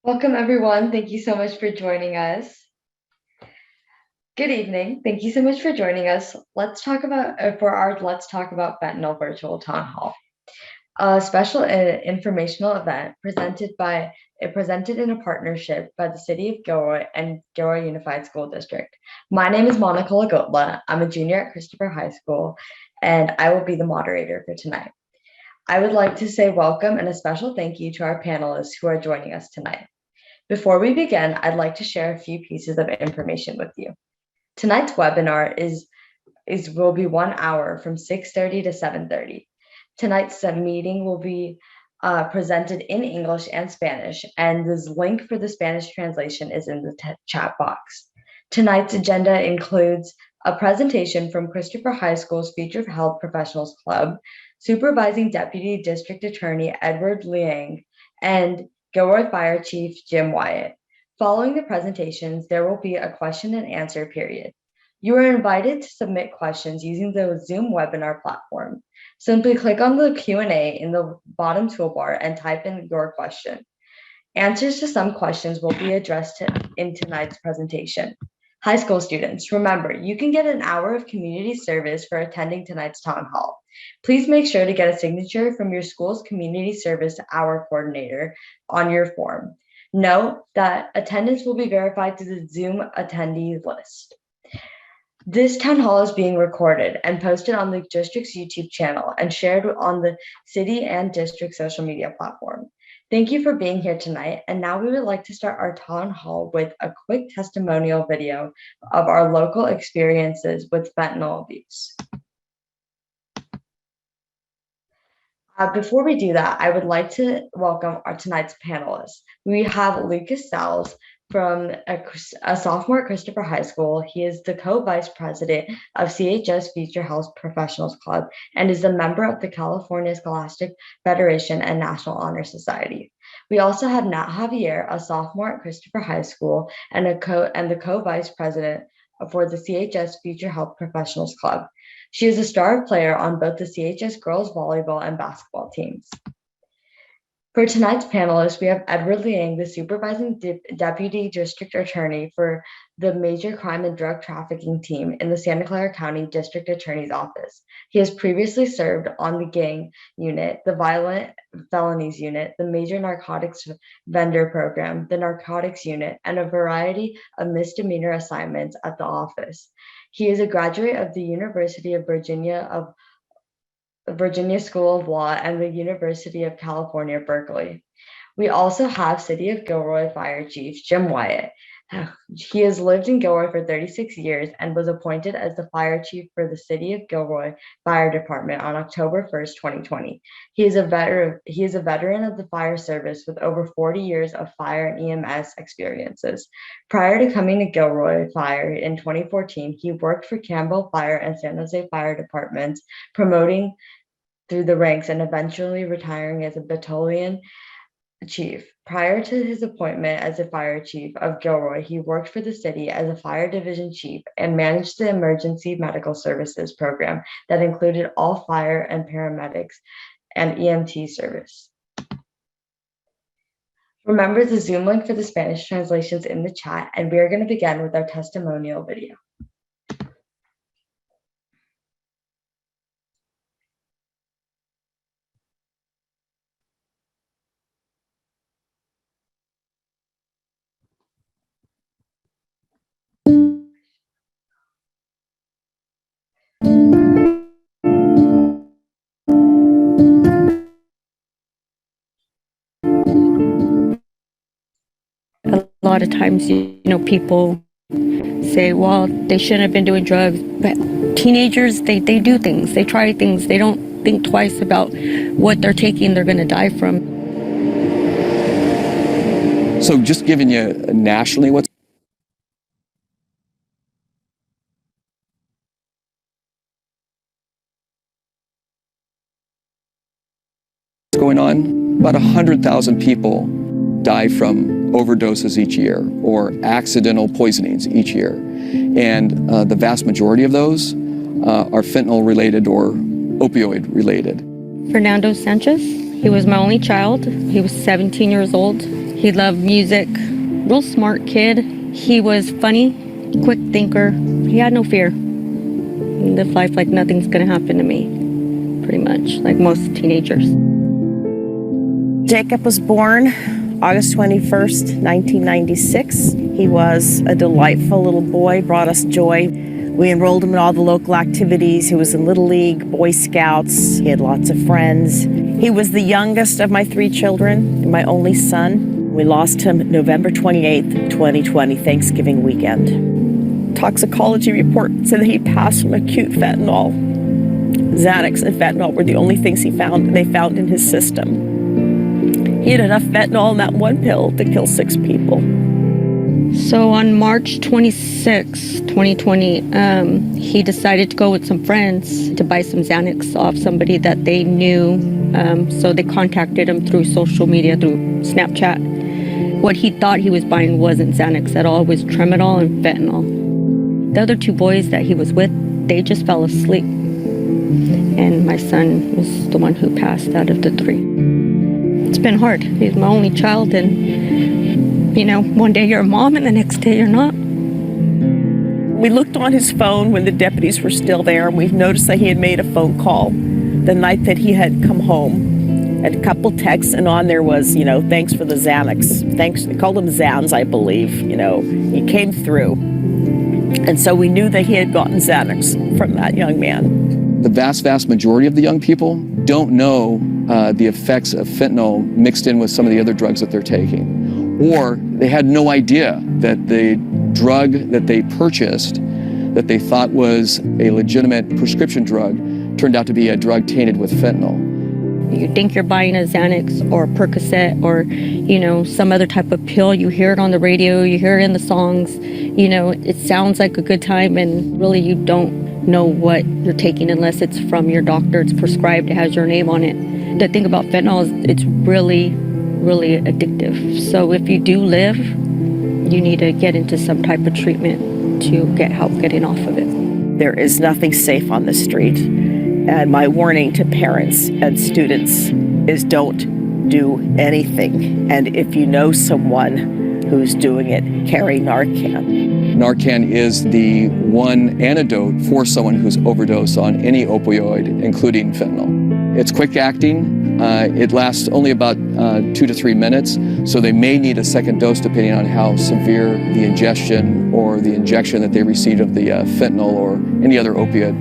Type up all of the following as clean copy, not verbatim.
Welcome, everyone. Thank you so much for joining us. Good evening. Thank you so much for joining us. Let's talk about Let's Talk About Fentanyl virtual town hall, a special informational event presented in a partnership by the City of Gilroy and Gilroy Unified School District. My name is Monica Lagotla. I'm a junior at Christopher High School, and I will be the moderator for tonight. I would like to say welcome and a special thank you to our panelists who are joining us tonight. Before we begin, I'd like to share a few pieces of information with you. Tonight's webinar will be 1 hour from 6:30 to 7:30. Tonight's meeting will be presented in English and Spanish, and this link for the Spanish translation is in the chat box. Tonight's agenda includes a presentation from Christopher High School's Future Health Professionals Club, Supervising Deputy District Attorney Edward Liang, and Gilroy Fire Chief Jim Wyatt. Following the presentations, there will be a question and answer period. You are invited to submit questions using the Zoom webinar platform. Simply click on the Q&A in the bottom toolbar and type in your question. Answers to some questions will be addressed in tonight's presentation. High school students, remember, you can get an hour of community service for attending tonight's town hall. Please make sure to get a signature from your school's community service hour coordinator on your form. Note that attendance will be verified through the Zoom attendee list. This town hall is being recorded and posted on the district's YouTube channel and shared on the city and district social media platform. Thank you for being here tonight. And now we would like to start our town hall with a quick testimonial video of our local experiences with fentanyl abuse. Before we do that, I would like to welcome tonight's panelists. We have Lucas Salles from a sophomore at Christopher High School. He is the co-vice president of CHS Future Health Professionals Club and is a member of the California Scholastic Federation and National Honor Society. We also have Nat Javier, a sophomore at Christopher High School and the co-vice president for the CHS Future Health Professionals Club. She is a star player on both the CHS girls volleyball and basketball teams. For tonight's panelists, we have Edward Liang, the supervising deputy district attorney for the major crime and drug trafficking team in the Santa Clara County District Attorney's Office. He has previously served on the gang unit, the violent felonies unit, the major narcotics vendor program, the narcotics unit, and a variety of misdemeanor assignments at the office. He is a graduate of the University of Virginia School of Law and the University of California, Berkeley. We also have City of Gilroy Fire Chief Jim Wyatt. He has lived in Gilroy for 36 years and was appointed as the fire chief for the City of Gilroy Fire Department on October 1st, 2020. He is a veteran of the fire service with over 40 years of fire and EMS experiences. Prior to coming to Gilroy Fire in 2014, he worked for Campbell Fire and San Jose Fire Departments, promoting through the ranks and eventually retiring as a battalion chief. Prior to his appointment as a fire chief of Gilroy, he worked for the city as a fire division chief and managed the emergency medical services program that included all fire and paramedics and EMT service. Remember the Zoom link for the Spanish translations in the chat, and we are going to begin with our testimonial video. A lot of times, people say, well, they shouldn't have been doing drugs, but teenagers, they do things, they try things, they don't think twice about what they're taking, they're going to die from. So just giving you nationally what's going on, about 100,000 people die from overdoses each year or accidental poisonings each year. And the vast majority of those are fentanyl related or opioid related. Fernando Sanchez, he was my only child. He was 17 years old. He loved music. Real smart kid. He was funny, quick thinker. He had no fear. He lived life like nothing's gonna happen to me, pretty much, like most teenagers. Jacob was born August 21st, 1996. He was a delightful little boy, brought us joy. We enrolled him in all the local activities. He was in Little League, Boy Scouts. He had lots of friends. He was the youngest of my 3 children, and my only son. We lost him November 28th, 2020, Thanksgiving weekend. Toxicology report said that he passed from acute fentanyl. Xanax and fentanyl were the only things they found in his system. He had enough fentanyl in that one pill to kill 6 people. So on March 26, 2020, he decided to go with some friends to buy some Xanax off somebody that they knew. So they contacted him through social media, through Snapchat. What he thought he was buying wasn't Xanax at all. It was tramadol and fentanyl. The other 2 boys that he was with, they just fell asleep. And my son was the one who passed out of the 3. It's been hard. He's my only child, and one day you're a mom and the next day you're not. We looked on his phone when the deputies were still there, and we noticed that he had made a phone call the night that he had come home. And a couple texts, and on there was, thanks for the Xanax. Thanks, they called him Xans, I believe. He came through. And so we knew that he had gotten Xanax from that young man. The vast majority of the young people don't know the effects of fentanyl mixed in with some of the other drugs that they're taking. Or they had no idea that the drug that they purchased, that they thought was a legitimate prescription drug, turned out to be a drug tainted with fentanyl. You think you're buying a Xanax or a Percocet or, some other type of pill. You hear it on the radio, you hear it in the songs. It sounds like a good time, and really you don't know what you're taking unless it's from your doctor. It's prescribed, it has your name on it. The thing about fentanyl is it's really, really addictive. So if you do live, you need to get into some type of treatment to get help getting off of it. There is nothing safe on the street. And my warning to parents and students is don't do anything. And if you know someone who's doing it, carry Narcan. Narcan is the one antidote for someone who's overdosed on any opioid, including fentanyl. It's quick acting. It lasts only about 2 to 3 minutes, so they may need a second dose depending on how severe the ingestion or the injection that they received of the fentanyl or any other opiate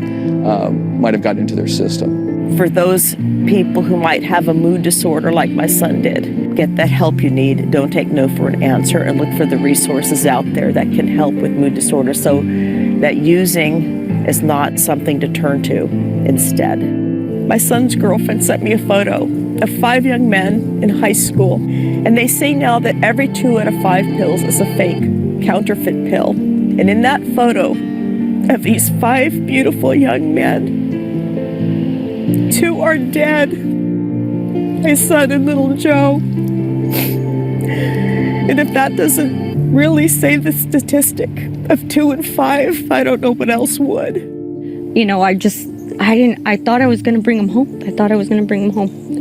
might have gotten into their system. For those people who might have a mood disorder like my son did, get that help you need. Don't take no for an answer, and look for the resources out there that can help with mood disorder so that using is not something to turn to instead. My son's girlfriend sent me a photo of 5 young men in high school, and they say now that every 2 out of 5 pills is a fake, counterfeit pill. And in that photo of these 5 beautiful young men, 2 are dead. My son and little Joe. And if that doesn't really say the statistic of 2 and 5, I don't know what else would. I thought I was going to bring him home.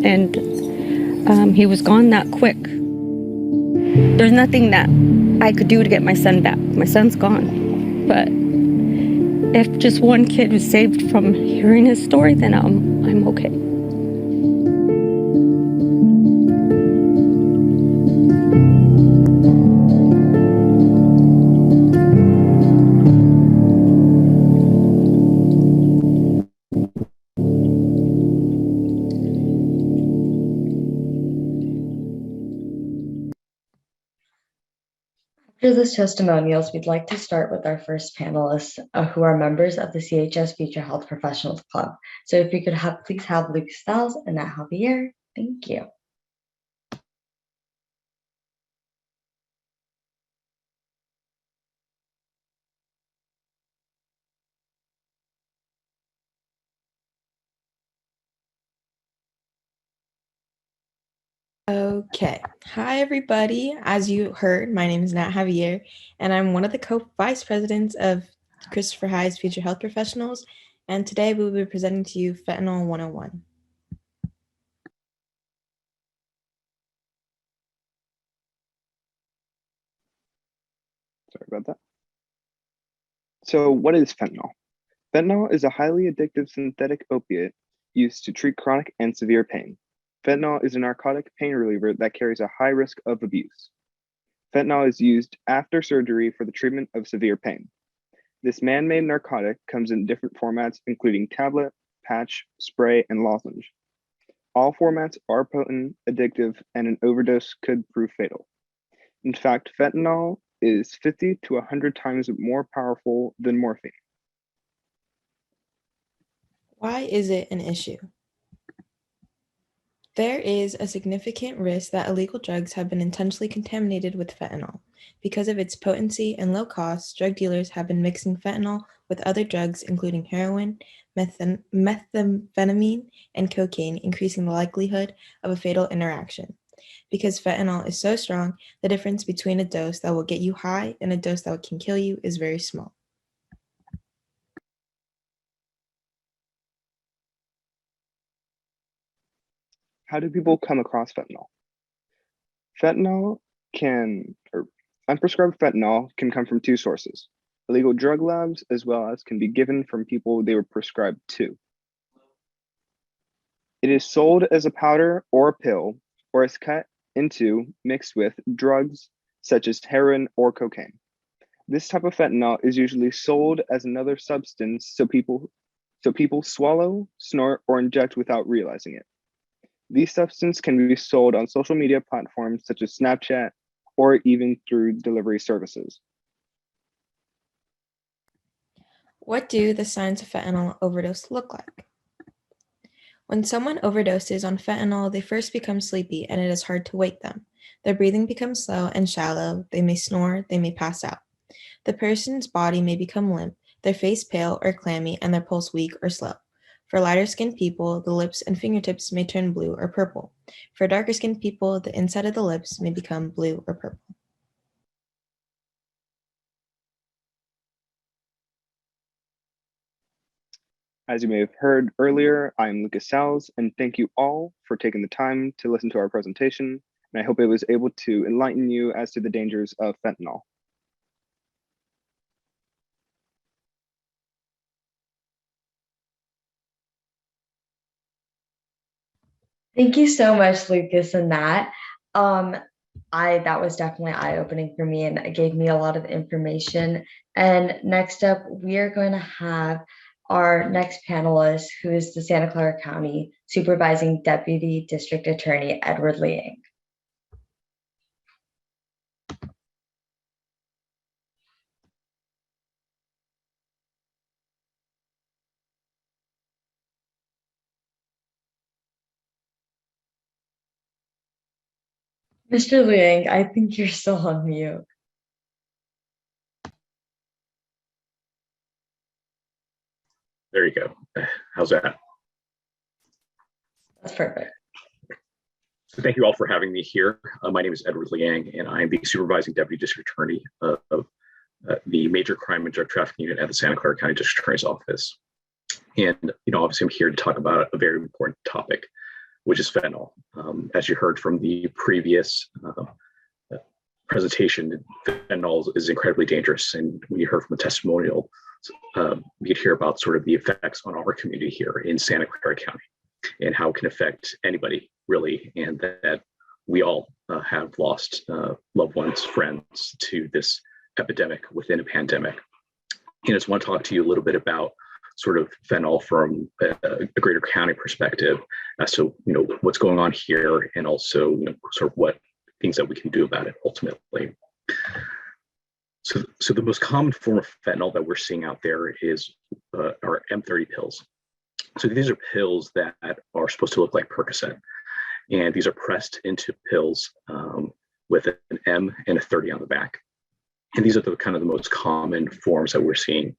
And he was gone that quick. There's nothing that I could do to get my son back. My son's gone. But if just one kid was saved from hearing his story, then I'm okay. After this testimonials, we'd like to start with our first panelists who are members of the CHS Future Health Professionals Club. So if you could please have Luke Stiles and Nat Javier. Thank you. Okay. Hi, everybody. As you heard, my name is Nat Javier, and I'm one of the co-vice presidents of Christopher High's Future Health Professionals. And today we will be presenting to you Fentanyl 101. Sorry about that. So what is fentanyl? Fentanyl is a highly addictive synthetic opiate used to treat chronic and severe pain. Fentanyl is a narcotic pain reliever that carries a high risk of abuse. Fentanyl is used after surgery for the treatment of severe pain. This man-made narcotic comes in different formats, including tablet, patch, spray, and lozenge. All formats are potent, addictive, and an overdose could prove fatal. In fact, fentanyl is 50 to 100 times more powerful than morphine. Why is it an issue? There is a significant risk that illegal drugs have been intentionally contaminated with fentanyl. Because of its potency and low cost, drug dealers have been mixing fentanyl with other drugs, including heroin, methamphetamine, and cocaine, increasing the likelihood of a fatal interaction. Because fentanyl is so strong, the difference between a dose that will get you high and a dose that can kill you is very small. How do people come across fentanyl? Unprescribed fentanyl can come from two sources: illegal drug labs, as well as can be given from people they were prescribed to. It is sold as a powder or a pill, or is cut into mixed with drugs such as heroin or cocaine. This type of fentanyl is usually sold as another substance so people swallow, snort, or inject without realizing it. These substances can be sold on social media platforms such as Snapchat or even through delivery services. What do the signs of fentanyl overdose look like? When someone overdoses on fentanyl, they first become sleepy and it is hard to wake them. Their breathing becomes slow and shallow. They may snore, they may pass out. The person's body may become limp, their face pale or clammy, and their pulse weak or slow. For lighter-skinned people, the lips and fingertips may turn blue or purple. For darker-skinned people, the inside of the lips may become blue or purple. As you may have heard earlier, I'm Lucas Salles, and thank you all for taking the time to listen to our presentation. And I hope it was able to enlighten you as to the dangers of fentanyl. Thank you so much, Lucas, and that. That was definitely eye-opening for me, and it gave me a lot of information. And next up, we are going to have our next panelist, who is the Santa Clara County Supervising Deputy District Attorney, Edward Liang. Mr. Liang, I think you're still on mute. There you go. How's that? That's perfect. So thank you all for having me here. My name is Edward Liang, and I'm the Supervising Deputy District Attorney of the Major Crime and Drug Trafficking Unit at the Santa Clara County District Attorney's Office. And, obviously I'm here to talk about a very important topic, which is fentanyl. As you heard from the previous presentation, fentanyl is incredibly dangerous. And when you heard from the testimonial, we could hear about sort of the effects on our community here in Santa Clara County and how it can affect anybody really, and that we all have lost loved ones, friends to this epidemic within a pandemic. And I just want to talk to you a little bit about sort of fentanyl from a greater county perspective as to what's going on here, and also sort of what things that we can do about it ultimately. So the most common form of fentanyl that we're seeing out there is our M30 pills. So these are pills that are supposed to look like Percocet, and these are pressed into pills with an M and a 30 on the back. And these are the kind of the most common forms that we're seeing.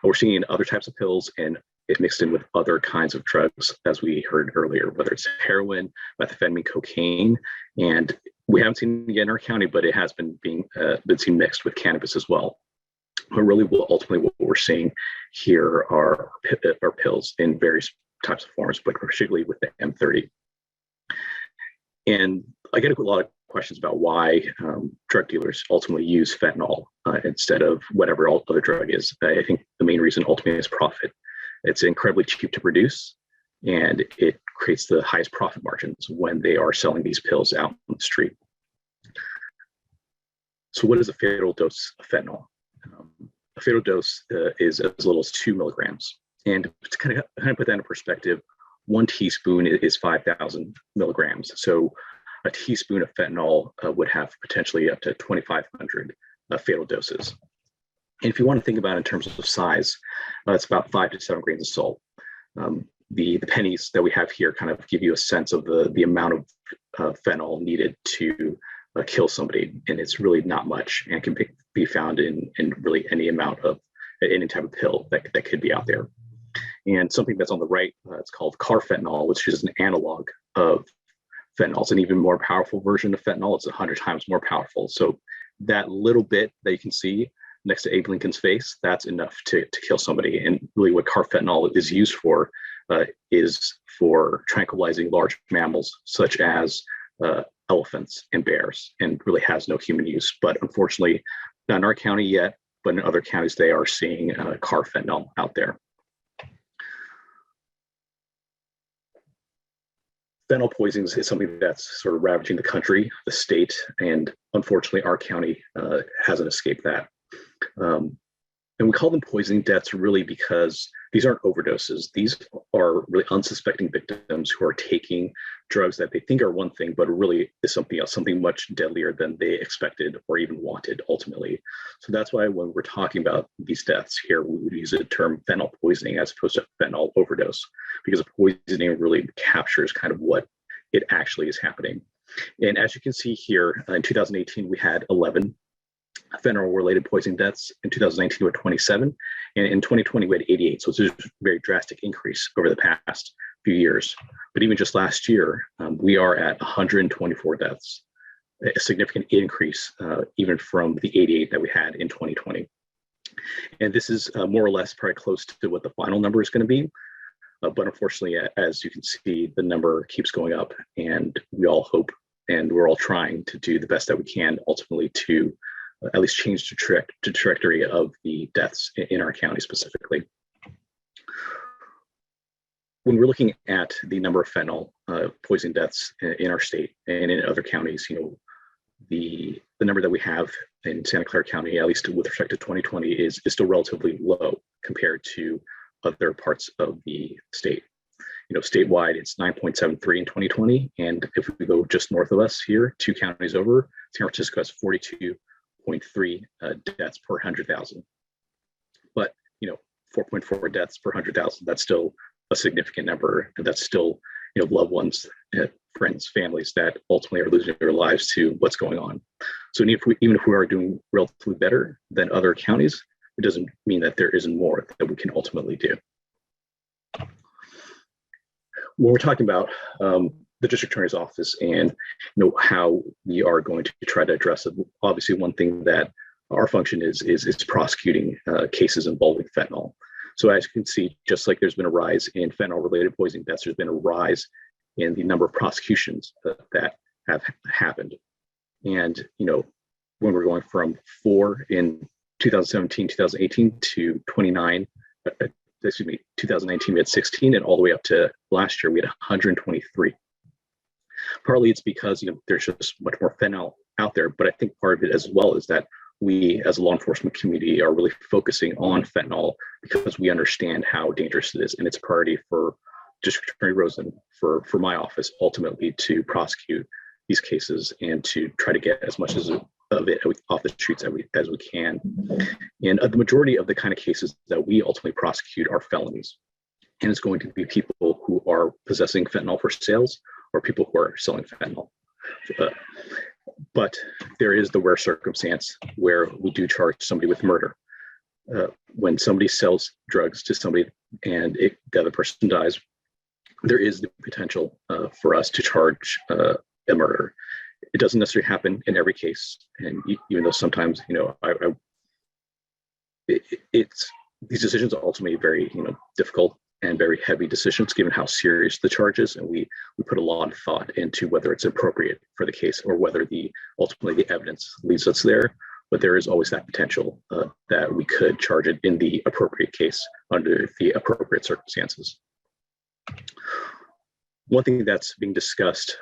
We're seeing in other types of pills, and it mixed in with other kinds of drugs, as we heard earlier, whether it's heroin, methamphetamine, cocaine, and we haven't seen it yet in our county, but it has been been seen mixed with cannabis as well. But really, ultimately, what we're seeing here are pills in various types of forms, but particularly with the M30. And I get a lot of questions about why drug dealers ultimately use fentanyl instead of whatever other drug is. I think the main reason ultimately is profit. It's incredibly cheap to produce, and it creates the highest profit margins when they are selling these pills out on the street. So what is a fatal dose of fentanyl? A fatal dose is as little as 2 milligrams. And to kind of put that in perspective, 1 teaspoon is 5,000 milligrams. So a teaspoon of fentanyl would have potentially up to 2,500 fatal doses. And if you want to think about it in terms of size, it's about 5 to 7 grains of salt. The pennies that we have here kind of give you a sense of the amount of fentanyl needed to kill somebody, and it's really not much, and can be found in really any amount of any type of pill that could be out there. And something that's on the right, it's called carfentanil, which is an analog of fentanyl. It's an even more powerful version of fentanyl. It's 100 times more powerful. So that little bit that you can see next to Abe Lincoln's face, that's enough to kill somebody. And really what carfentanil is used for is for tranquilizing large mammals such as elephants and bears, and really has no human use. But unfortunately, not in our county yet, but in other counties, they are seeing carfentanil out there. Fentanyl poisonings is something that's sort of ravaging the country, the state, and unfortunately our county hasn't escaped that. And we call them poisoning deaths really because these aren't overdoses. These are really unsuspecting victims who are taking drugs that they think are one thing, but really is something else, something much deadlier than they expected or even wanted ultimately. So that's why when we're talking about these deaths here, we would use the term fentanyl poisoning as opposed to fentanyl overdose, because poisoning really captures kind of what it actually is happening. And as you can see here, in 2018, we had 11 fentanyl-related poisoning deaths. In 2019, we had 27, and in 2020, we had 88. So it's a very drastic increase over the past few years. But even just last year, we are at 124 deaths, a significant increase even from the 88 that we had in 2020. And this is more or less probably close to what the final number is going to be. But unfortunately, as you can see, the number keeps going up, and we all hope and we're all trying to do the best that we can ultimately to at least change the trajectory of the deaths in our county specifically. When we're looking at the number of fentanyl poison deaths in our state and in other counties, you know, the number that we have in Santa Clara County, at least with respect to 2020, is still relatively low compared to other parts of the state. You know, statewide, it's 9.73 in 2020, and if we go just north of us here, 2 counties over, San Francisco has 42.3 deaths per 100,000. But, you know, 4.4 deaths per 100,000, that's still a significant number. And that's still, you know, loved ones, friends, families that ultimately are losing their lives to what's going on. So even if we are doing relatively better than other counties, it doesn't mean that there isn't more that we can ultimately do. When we're talking about the district attorney's office and, you know, how we are going to try to address it, obviously one thing that our function is prosecuting cases involving fentanyl. So as you can see, just like there's been a rise in fentanyl-related poisoning deaths, there's been a rise in the number of prosecutions that have happened. And, you know, when we're going from 4 in 2017, 2018 to 29, 2019 we had 16, and all the way up to last year we had 123. Partly it's because, you know, there's just much more fentanyl out there, but I think part of it as well is that we as a law enforcement community are really focusing on fentanyl because we understand how dangerous it is, and it's a priority for District Attorney Rosen, for my office, ultimately to prosecute these cases and to try to get as much of it off the streets as we can. And the majority of the kind of cases that we ultimately prosecute are felonies, and it's going to be people who are possessing fentanyl for sales or people who are selling fentanyl. But there is the rare circumstance where we do charge somebody with murder. When somebody sells drugs to somebody and the other person dies, there is the potential for us to charge a murder. It doesn't necessarily happen in every case, and even though sometimes, you know, these decisions are ultimately very, you know, difficult and very heavy decisions given how serious the charge is, and we put a lot of thought into whether it's appropriate for the case or whether ultimately the evidence leads us there, but there is always that potential that we could charge it in the appropriate case under the appropriate circumstances. One thing that's being discussed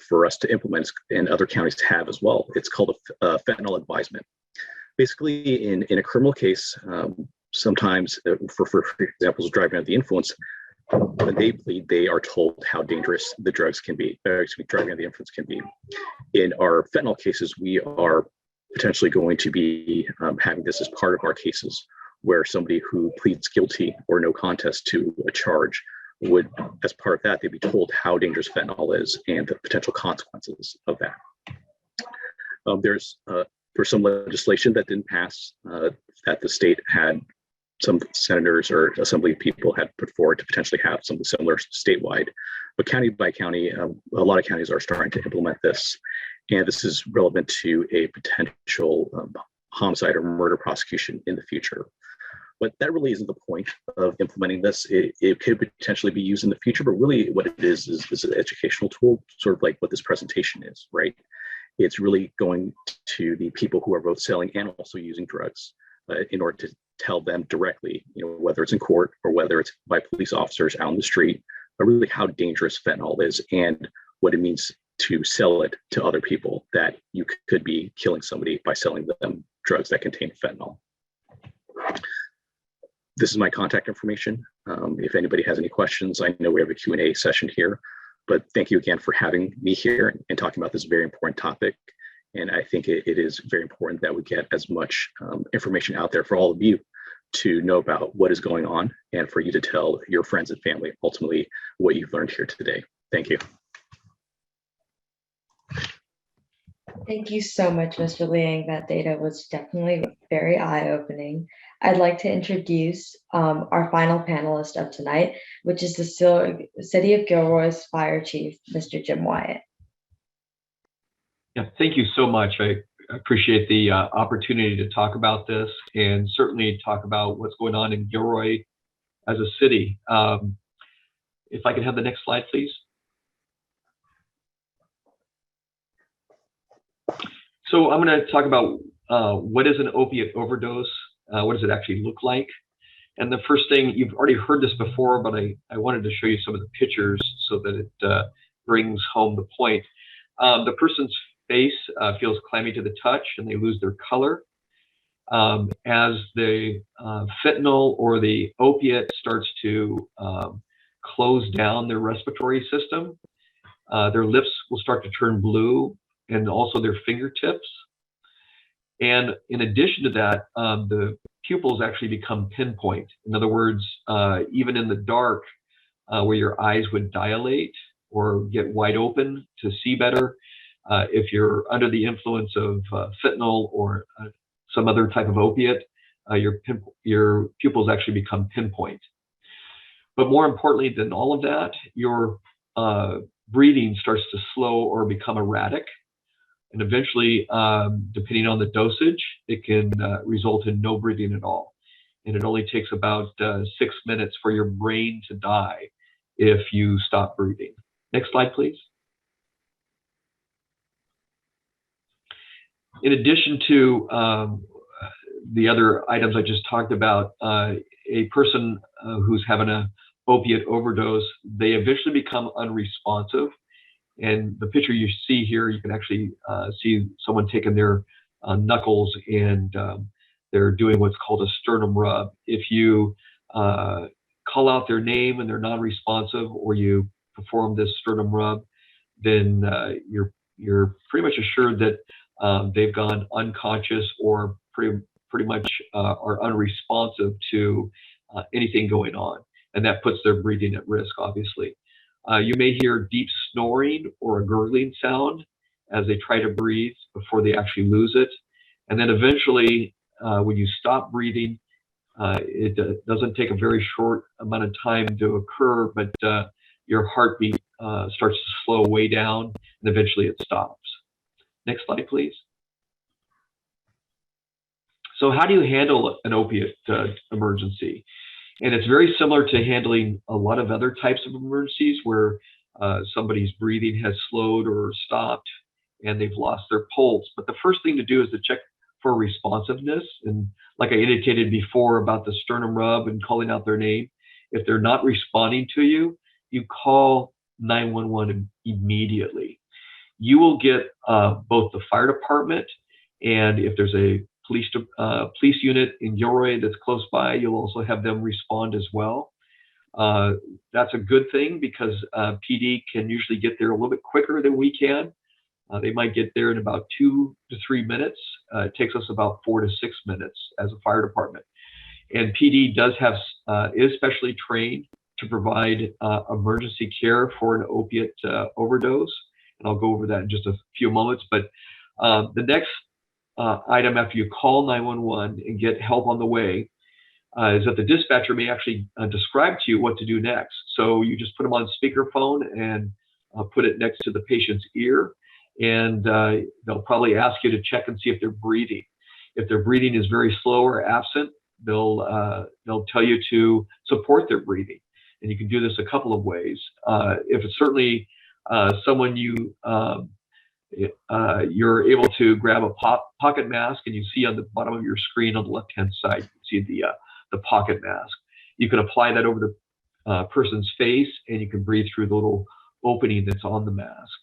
for us to implement, and other counties have as well, it's called a fentanyl advisement. Basically, in a criminal case, sometimes, for example, driving under the influence, when they plead, they are told how dangerous the drugs can be, driving under the influence can be. In our fentanyl cases, we are potentially going to be having this as part of our cases, where somebody who pleads guilty or no contest to a charge would, as part of that, they'd be told how dangerous fentanyl is and the potential consequences of that. There's some legislation that didn't pass that the state had, some senators or assembly people had put forward to potentially have something similar statewide. But county by county, a lot of counties are starting to implement this. And this is relevant to a potential homicide or murder prosecution in the future. But that really isn't the point of implementing this. It could potentially be used in the future, but really what it is an educational tool, sort of like what this presentation is, right? It's really going to the people who are both selling and also using drugs in order to tell them directly, whether it's in court or whether it's by police officers out on the street, really how dangerous fentanyl is and what it means to sell it to other people, that you could be killing somebody by selling them drugs that contain fentanyl. This is my contact information. If anybody has any questions, I know we have a Q&A session here, but thank you again for having me here and talking about this very important topic. And I think it is very important that we get as much information out there for all of you to know about what is going on and for you to tell your friends and family ultimately what you've learned here today. Thank you. Thank you so much, Mr. Liang. That data was definitely very eye-opening. I'd like to introduce our final panelist of tonight, which is the City of Gilroy's Fire Chief, Mr. Jim Wyatt. Yeah, thank you so much. I appreciate the opportunity to talk about this and certainly talk about what's going on in Gilroy as a city. If I could have the next slide, please. So I'm going to talk about what is an opiate overdose, what does it actually look like? And the first thing, you've already heard this before, but I wanted to show you some of the pictures so that it brings home the point. The person's face feels clammy to the touch and they lose their color. As the fentanyl or the opiate starts to close down their respiratory system, their lips will start to turn blue and also their fingertips. And in addition to that, the pupils actually become pinpoint. In other words, even in the dark, where your eyes would dilate or get wide open to see better, if you're under the influence of fentanyl or some other type of opiate, your pupils actually become pinpoint. But more importantly than all of that, your breathing starts to slow or become erratic. And eventually, depending on the dosage, it can result in no breathing at all. And it only takes about 6 minutes for your brain to die if you stop breathing. Next slide, please. In addition to the other items I just talked about, a person who's having an opiate overdose, they eventually become unresponsive. And the picture you see here, you can actually see someone taking their knuckles and they're doing what's called a sternum rub. If you call out their name and they're non-responsive, or you perform this sternum rub, then you're pretty much assured that they've gone unconscious or pretty much are unresponsive to anything going on. And that puts their breathing at risk, obviously. You may hear deep snoring or a gurgling sound as they try to breathe before they actually lose it. And then eventually, when you stop breathing, it doesn't take a very short amount of time to occur, but your heartbeat starts to slow way down and eventually it stops. Next slide, please. So how do you handle an opiate emergency? And it's very similar to handling a lot of other types of emergencies where somebody's breathing has slowed or stopped and they've lost their pulse. But the first thing to do is to check for responsiveness. And like I indicated before about the sternum rub and calling out their name, if they're not responding to you, you call 911 immediately. You will get both the fire department, and if there's a police unit in Gilroy that's close by, you'll also have them respond as well. That's a good thing because PD can usually get there a little bit quicker than we can. They might get there in about 2 to 3 minutes. It takes us about 4 to 6 minutes as a fire department. And PD does have is specially trained to provide emergency care for an opiate overdose. And I'll go over that in just a few moments. But the next item after you call 911 and get help on the way is that the dispatcher may actually describe to you what to do next. So you just put them on speakerphone and put it next to the patient's ear, and they'll probably ask you to check and see if they're breathing. If their breathing is very slow or absent, they'll tell you to support their breathing, and you can do this a couple of ways. If it's certainly someone you're able to grab a pocket mask, and you see on the bottom of your screen on the left-hand side, you see the pocket mask. You can apply that over the person's face, and you can breathe through the little opening that's on the mask.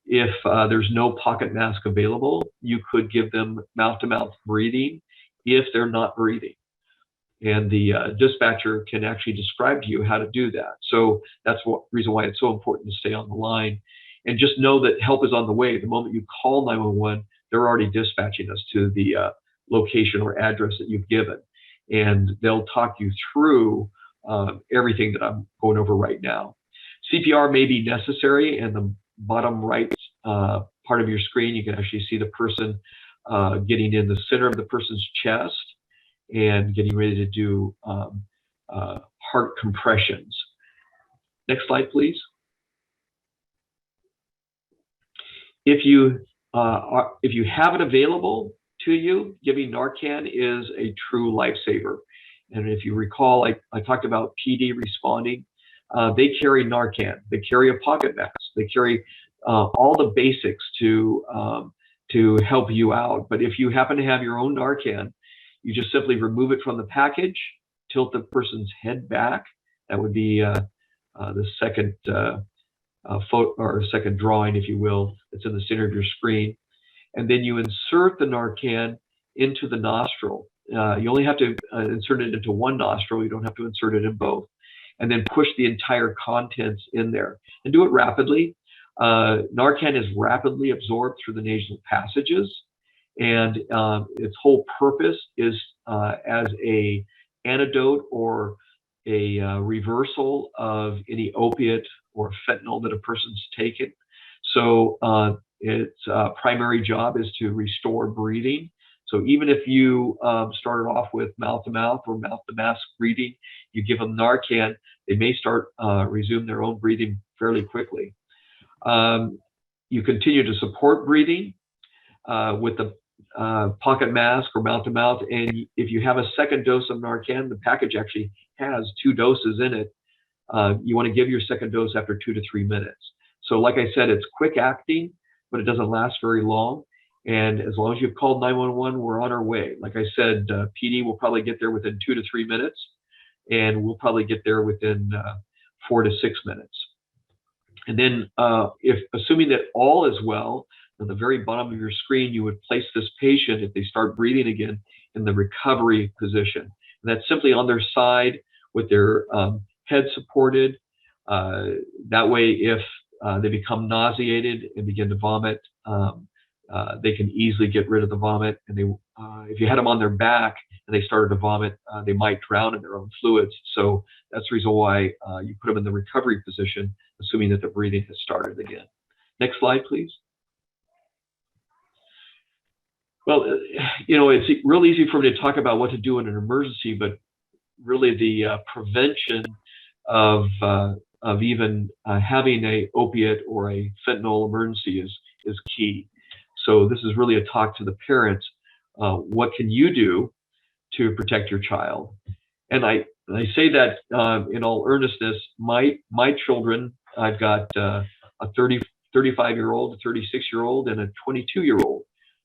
If there's no pocket mask available, you could give them mouth-to-mouth breathing if they're not breathing. And the dispatcher can actually describe to you how to do that. So that's the reason why it's so important to stay on the line. And just know that help is on the way. The moment you call 911, they're already dispatching us to the location or address that you've given. And they'll talk you through everything that I'm going over right now. CPR may be necessary, and the bottom right part of your screen, you can actually see the person getting in the center of the person's chest and getting ready to do heart compressions. Next slide, please. If you have it available to you, giving Narcan is a true lifesaver. And if you recall, I talked about PD responding. They carry Narcan. They carry a pocket mask. They carry all the basics to help you out. But if you happen to have your own Narcan, you just simply remove it from the package, tilt the person's head back. That would be the second photo or second drawing, if you will. It's in the center of your screen, and then you insert the Narcan into the nostril. You only have to insert it into one nostril. You don't have to insert it in both, and then push the entire contents in there and do it rapidly. Narcan is rapidly absorbed through the nasal passages, and its whole purpose is as a antidote or a reversal of any opiate or fentanyl that a person's taken. So its primary job is to restore breathing. So even if you started off with mouth-to-mouth or mouth-to-mask breathing, you give them Narcan, they may start resume their own breathing fairly quickly. You continue to support breathing with the pocket mask or mouth-to-mouth, and if you have a second dose of Narcan, the package actually has 2 doses in it. You want to give your second dose after 2 to 3 minutes. So like I said, it's quick acting, but it doesn't last very long. And as long as you've called 911, we're on our way. Like I said, PD will probably get there within 2 to 3 minutes, and we'll probably get there within 4 to 6 minutes. And then if assuming that all is well, at the very bottom of your screen, you would place this patient, if they start breathing again, in the recovery position. And that's simply on their side with their head supported. That way, if they become nauseated and begin to vomit, they can easily get rid of the vomit. And if you had them on their back and they started to vomit, they might drown in their own fluids. So that's the reason why you put them in the recovery position, assuming that the breathing has started again. Next slide, please. Well, it's real easy for me to talk about what to do in an emergency, but really the prevention of even having a opiate or a fentanyl emergency is key. So this is really a talk to the parents. What can you do to protect your child? And I say that in all earnestness. My children, I've got a 35-year-old, a 36-year-old, and a 22-year-old.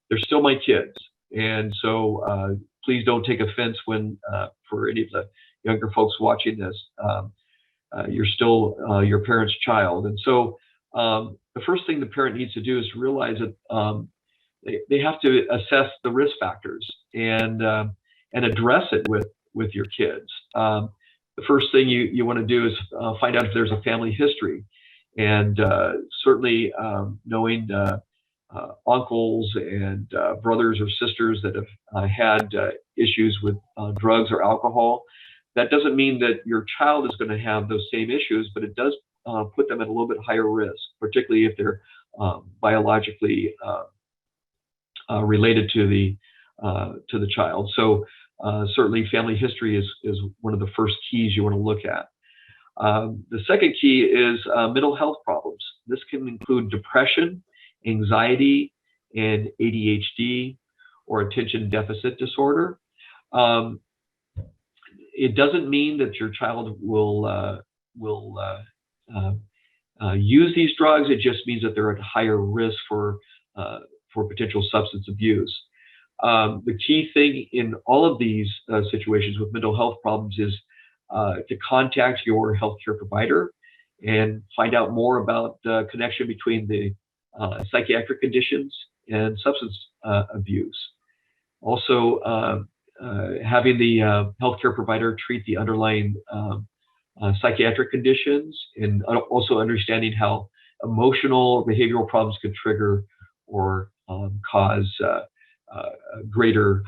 They're still my kids, And so please don't take offense when, for any of the younger folks watching this, you're still your parent's child. And so the first thing the parent needs to do is realize that they have to assess the risk factors and address it with your kids. The first thing you want to do is find out if there's a family history, and certainly knowing uncles and brothers or sisters that have had issues with drugs or alcohol. That doesn't mean that your child is going to have those same issues, but it does put them at a little bit higher risk, particularly if they're biologically related to the child. So certainly family history is one of the first keys you want to look at. The second key is mental health problems. This can include depression, anxiety, and ADHD or attention deficit disorder. It doesn't mean that your child will use these drugs. It just means that they're at higher risk for potential substance abuse. The key thing in all of these situations with mental health problems is to contact your healthcare provider and find out more about the connection between the psychiatric conditions and substance abuse. Also, having the healthcare provider treat the underlying psychiatric conditions, and also understanding how emotional behavioral problems could trigger or cause greater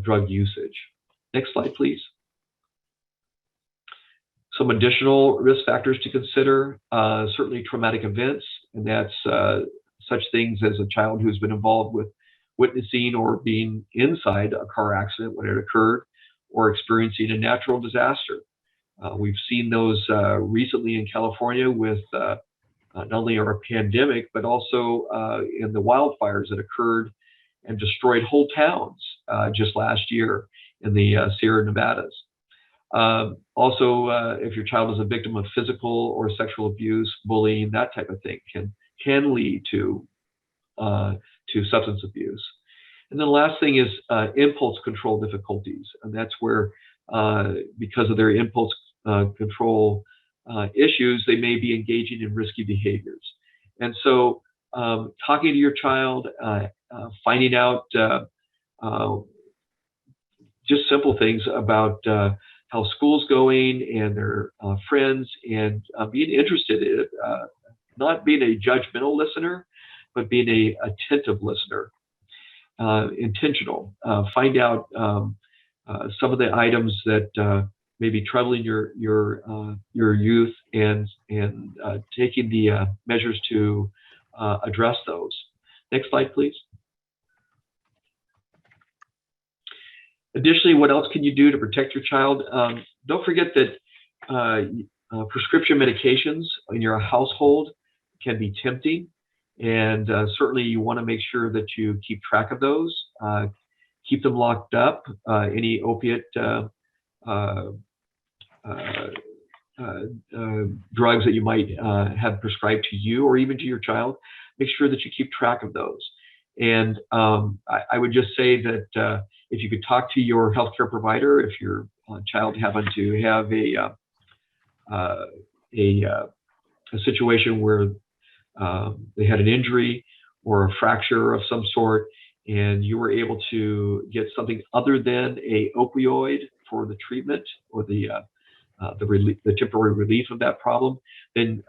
drug usage. Next slide, please. Some additional risk factors to consider, certainly traumatic events, and that's such things as a child who's been involved with witnessing or being inside a car accident when it occurred, or experiencing a natural disaster. We've seen those recently in California with not only our pandemic, but also in the wildfires that occurred and destroyed whole towns just last year in the Sierra Nevadas. Also, if your child is a victim of physical or sexual abuse, bullying, that type of thing can lead to substance abuse. And then the last thing is impulse control difficulties, and that's where because of their impulse control issues, they may be engaging in risky behaviors. And so talking to your child, finding out just simple things about how school's going and their friends, and being interested in it, not being a judgmental listener, but being a attentive listener, intentional. Find out some of the items that may be troubling your youth, and taking the measures to address those. Next slide, please. Additionally, what else can you do to protect your child? Don't forget that prescription medications in your household can be tempting, and certainly you want to make sure that you keep track of those, keep them locked up. Any opiate drugs that you might have prescribed to you or even to your child, make sure that you keep track of those. And I would just say that if you could talk to your healthcare provider, if your child happened to have a situation where they had an injury or a fracture of some sort, and you were able to get something other than a opioid for the treatment or the temporary relief of that problem, then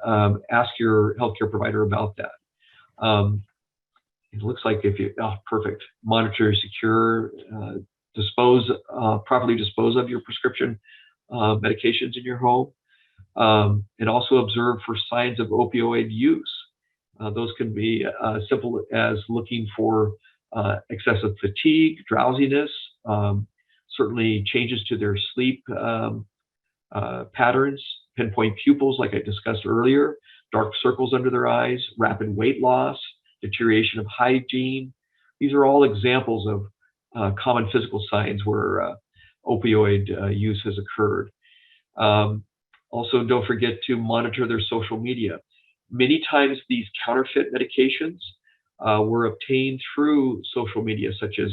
ask your healthcare provider about that. It looks like if you, perfect, monitor, secure, properly dispose of your prescription medications in your home, and also observe for signs of opioid use. Those can be simple as looking for excessive fatigue, drowsiness, certainly changes to their sleep patterns, pinpoint pupils like I discussed earlier, dark circles under their eyes, rapid weight loss, deterioration of hygiene. These are all examples of common physical signs where opioid use has occurred. Also, don't forget to monitor their social media. Many times these counterfeit medications were obtained through social media, such as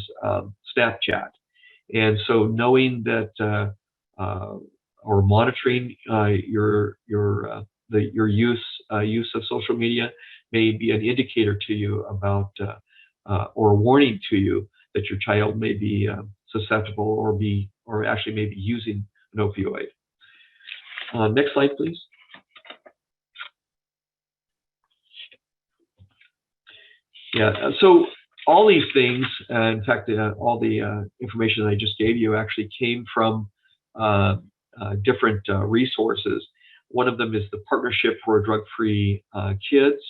Snapchat. And so knowing that or monitoring your use of social media may be an indicator to you about or a warning to you that your child may be susceptible or actually may be using an opioid. Next slide, please. Yeah, so all these things, in fact, all the information that I just gave you actually came from different resources. One of them is the Partnership for Drug-Free Kids.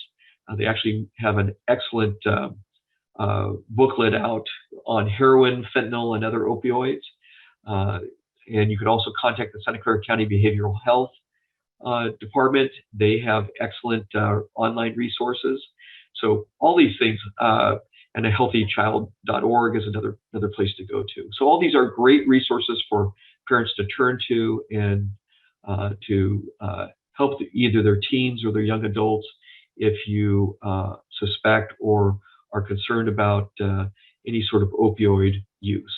They actually have an excellent booklet out on heroin, fentanyl, and other opioids. And you can also contact the Santa Clara County Behavioral Health Department. They have excellent online resources. So all these things, and a healthychild.org is another place to go to. So all these are great resources for parents to turn to and to help either their teens or their young adults if you suspect or are concerned about any sort of opioid use.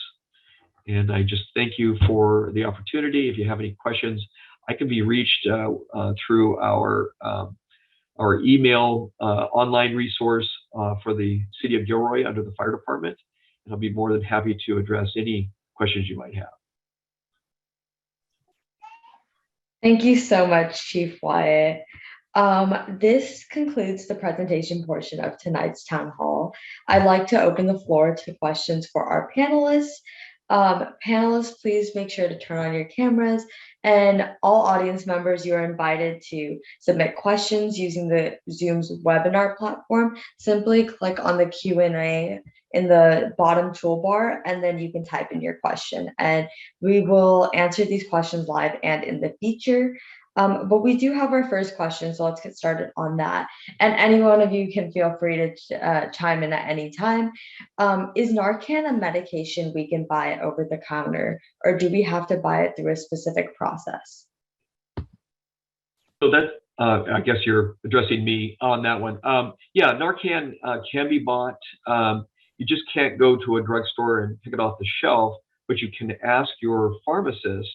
And I just thank you for the opportunity. If you have any questions, I can be reached through our email online resource for the City of Gilroy under the Fire Department. And I'll be more than happy to address any questions you might have. Thank you so much, Chief Wyatt. This concludes the presentation portion of tonight's town hall. I'd like to open the floor to questions for our panelists. Panelists, please make sure to turn on your cameras, and all audience members, you are invited to submit questions using the Zoom's webinar platform. Simply click on the Q&A in the bottom toolbar, and then you can type in your question, and we will answer these questions live and in the feature. But we do have our first question, so let's get started on that. And any one of you can feel free to chime in at any time. Is Narcan a medication we can buy over the counter, or do we have to buy it through a specific process? So that, I guess you're addressing me on that one. Yeah, Narcan can be bought. You just can't go to a drugstore and pick it off the shelf, but you can ask your pharmacist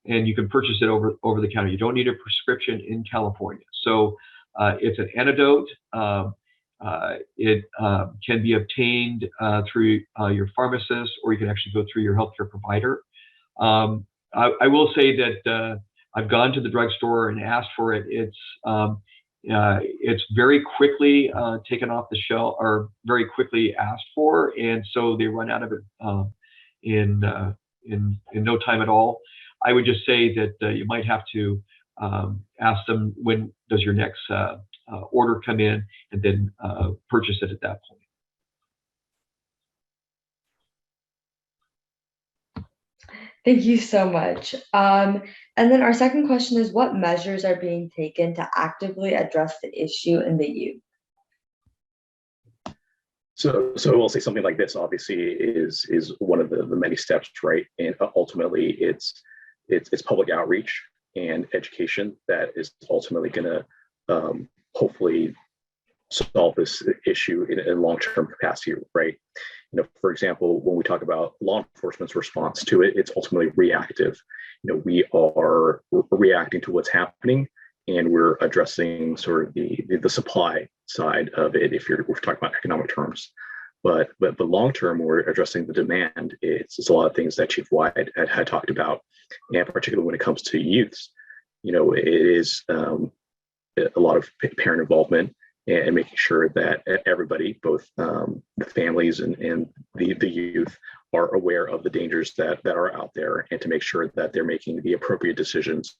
and you can purchase it over the counter. You don't need a prescription in California. So it's an antidote. It can be obtained through your pharmacist, or you can actually go through your healthcare provider. I will say that I've gone to the drugstore and asked for it. It's very quickly taken off the shelf, or very quickly asked for, and so they run out of it in no time at all. I would just say that you might have to ask them, when does your next order come in, and then purchase it at that point. Thank you so much. And then our second question is, what measures are being taken to actively address the issue in the youth? So we'll say something like this obviously is one of the many steps, right? And ultimately it's public outreach and education that is ultimately going to hopefully solve this issue in a long-term capacity, right? For example, when we talk about law enforcement's response to it, it's ultimately reactive. We are reacting to what's happening, and we're addressing sort of the supply side of it, if we're talking about economic terms. But the long term, we're addressing the demand. It's a lot of things that Chief Wyatt had talked about, and particularly when it comes to youths, it is a lot of parent involvement and making sure that everybody, both the families and the youth, are aware of the dangers that are out there, and to make sure that they're making the appropriate decisions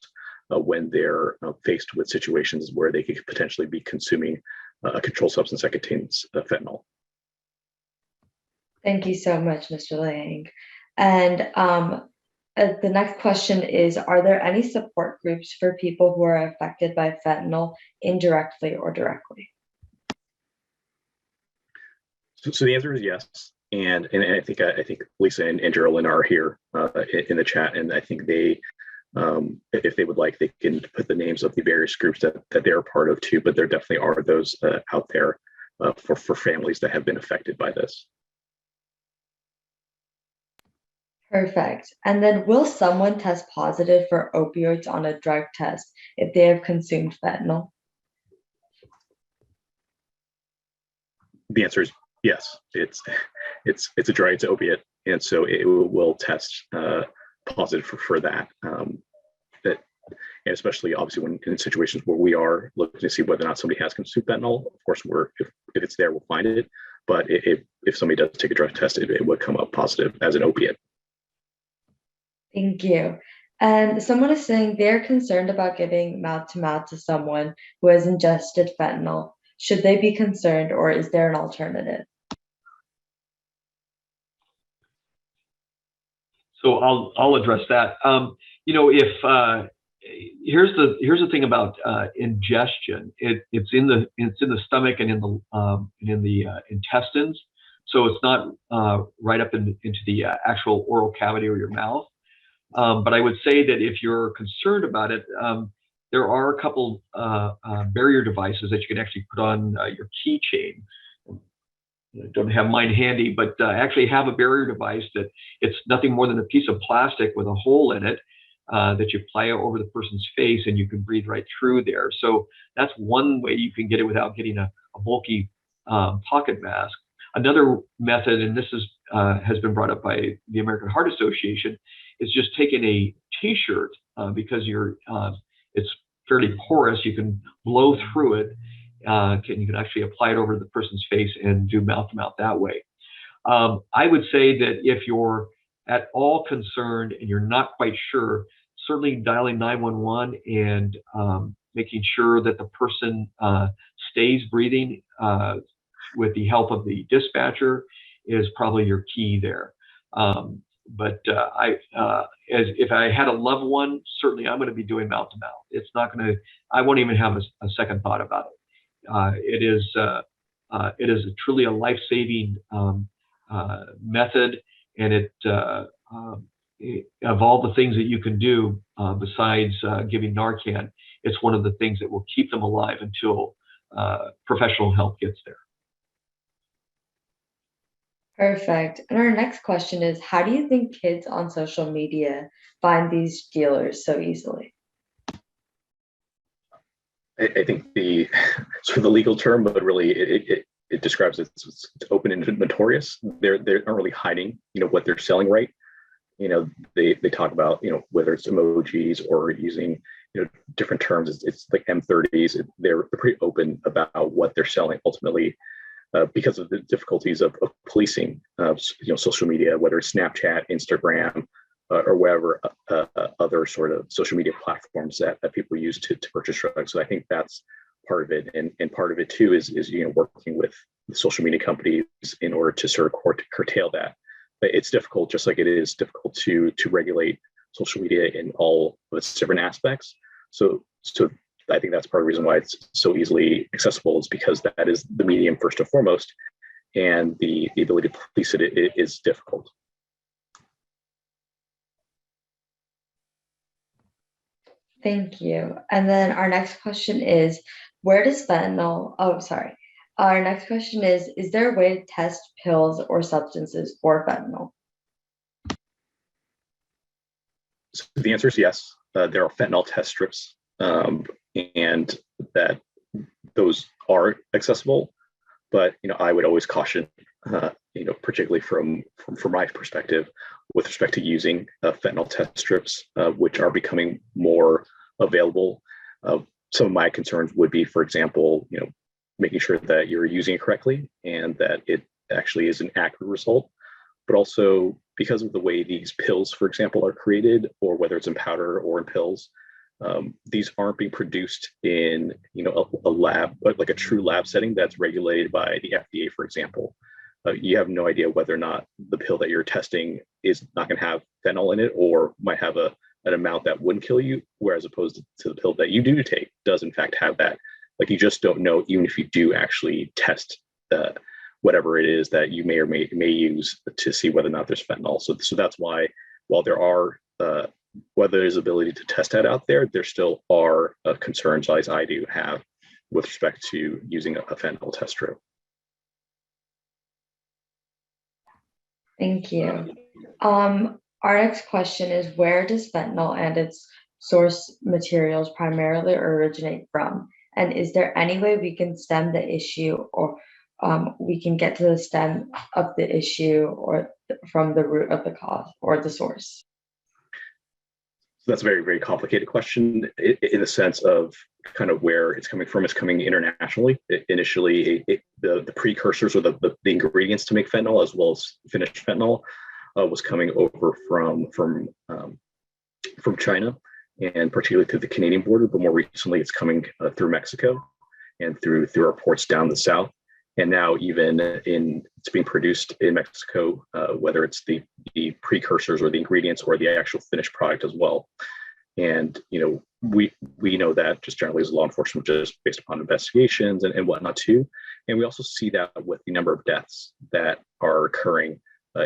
when they're faced with situations where they could potentially be consuming a controlled substance that contains fentanyl. Thank you so much, Mr. Liang. And the next question is, are there any support groups for people who are affected by fentanyl indirectly or directly? So the answer is yes. And I think Lisa and Geraldine are here in the chat, and I think they, if they would like, they can put the names of the various groups that they're a part of too. But there definitely are those out there for families that have been affected by this. Perfect. And then will someone test positive for opioids on a drug test if they have consumed fentanyl? The answer is yes. It's a drug, it's an opiate, and so it will test positive for that. And especially obviously when in situations where we are looking to see whether or not somebody has consumed fentanyl, of course, if it's there, we'll find it. But if somebody does take a drug test, it would come up positive as an opiate. Thank you. And someone is saying they're concerned about giving mouth to mouth to someone who has ingested fentanyl. Should they be concerned, or is there an alternative? So I'll address that. If here's the thing about ingestion. It's in the stomach and in the intestines. So it's not right up into the actual oral cavity or your mouth. But I would say that if you're concerned about it, there are a couple barrier devices that you can actually put on your keychain. I don't have mine handy, but actually have a barrier device that it's nothing more than a piece of plastic with a hole in it that you apply over the person's face, and you can breathe right through there. So that's one way you can get it without getting a bulky pocket mask. Another method, and this has been brought up by the American Heart Association, is just taking a T-shirt because it's fairly porous. You can blow through it. You can actually apply it over the person's face and do mouth to mouth that way. I would say that if you're at all concerned and you're not quite sure, certainly dialing 911 and making sure that the person stays breathing with the help of the dispatcher is probably your key there. If I had a loved one, certainly I'm going to be doing mouth to mouth. It's not going to. I won't even have a second thought about it. It is truly a life-saving method, and of all the things that you can do besides giving Narcan, it's one of the things that will keep them alive until professional help gets there. Perfect. And our next question is, how do you think kids on social media find these dealers so easily? I think the sort of the legal term, but really it describes it. It's open and notorious. They aren't really hiding, what they're selling, right? They talk about, whether it's emojis or using, different terms. It's like M30s. They're pretty open about what they're selling ultimately. Because of the difficulties of policing, social media, whether it's Snapchat, Instagram, or whatever other sort of social media platforms that people use to purchase drugs. So I think that's part of it, and part of it too is working with the social media companies in order to sort of curtail that. But it's difficult, just like it is difficult to regulate social media in all of its different aspects. So I think that's part of the reason why it's so easily accessible, is because that is the medium first and foremost, and the ability to police it is difficult. Thank you. And then our next question is, where does fentanyl, Our next question is there a way to test pills or substances for fentanyl? So the answer is yes. There are fentanyl test strips, and that those are accessible. But I would always caution, particularly from my perspective, with respect to using fentanyl test strips, which are becoming more available. Some of my concerns would be, for example, making sure that you're using it correctly and that it actually is an accurate result. But also because of the way these pills, for example, are created, or whether it's in powder or in pills, these aren't being produced in a lab, like a true lab setting that's regulated by the FDA, for example. You have no idea whether or not the pill that you're testing is not going to have fentanyl in it, or might have an amount that wouldn't kill you, whereas opposed to the pill that you do take does in fact have that. Like, you just don't know, even if you do actually test whatever it is that you may or may use to see whether or not there's fentanyl. So that's why, while there are whether there's ability to test that out there still are concerns, as I do have, with respect to using a fentanyl test strip. Thank you. Our next question is, where does fentanyl and its source materials primarily originate from? And is there any way we can stem the issue, or we can get to the stem of the issue, or from the root of the cause or the source? So that's a very, very complicated question in the sense of kind of where it's coming from. It's coming internationally. Initially, the precursors or the ingredients to make fentanyl, as well as finished fentanyl, was coming over from China, and particularly through the Canadian border. But more recently, it's coming through Mexico and through our ports down the south. And now even it's being produced in Mexico, whether it's the precursors or the ingredients or the actual finished product as well. And we know that just generally as law enforcement, just based upon investigations and whatnot too. And we also see that with the number of deaths that are occurring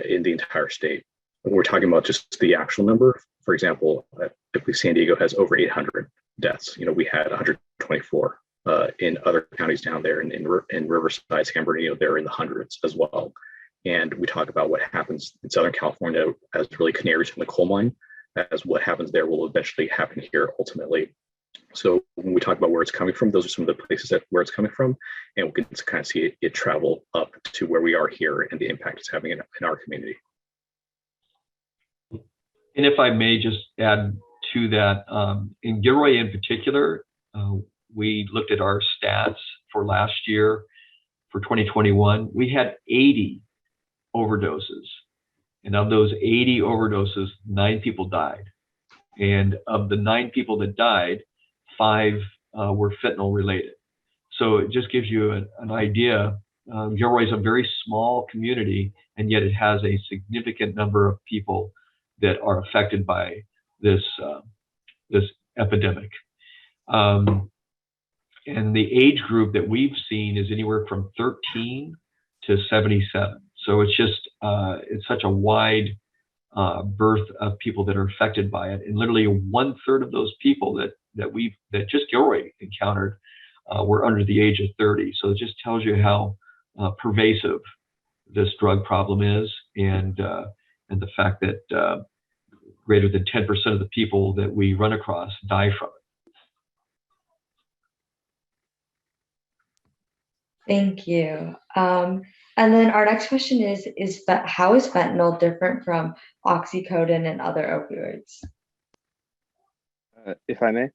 in the entire state. When we're talking about just the actual number, for example, I believe San Diego has over 800 deaths. We had 124. In other counties down there in Riverside, San Bernardino, they're in the hundreds as well. And we talk about what happens in Southern California as really canaries in the coal mine, as what happens there will eventually happen here ultimately. So when we talk about where it's coming from, those are some of the places where it's coming from, and we can kind of see it travel up to where we are here and the impact it's having in our community. And if I may just add to that, in Gilroy in particular, we looked at our stats for last year, for 2021. We had 80 overdoses. And of those 80 overdoses, 9 people died. And of the 9 people that died, 5 were fentanyl related. So it just gives you an idea. Gilroy is a very small community, and yet it has a significant number of people that are affected by this epidemic. And the age group that we've seen is anywhere from 13 to 77. So it's just, it's such a wide berth of people that are affected by it. And literally 1/3 of those people that just Gilroy encountered were under the age of 30. So it just tells you how pervasive this drug problem is, and the fact that greater than 10% of the people that we run across die from it. Thank you. And then our next question is how is fentanyl different from oxycodone and other opioids? If I may,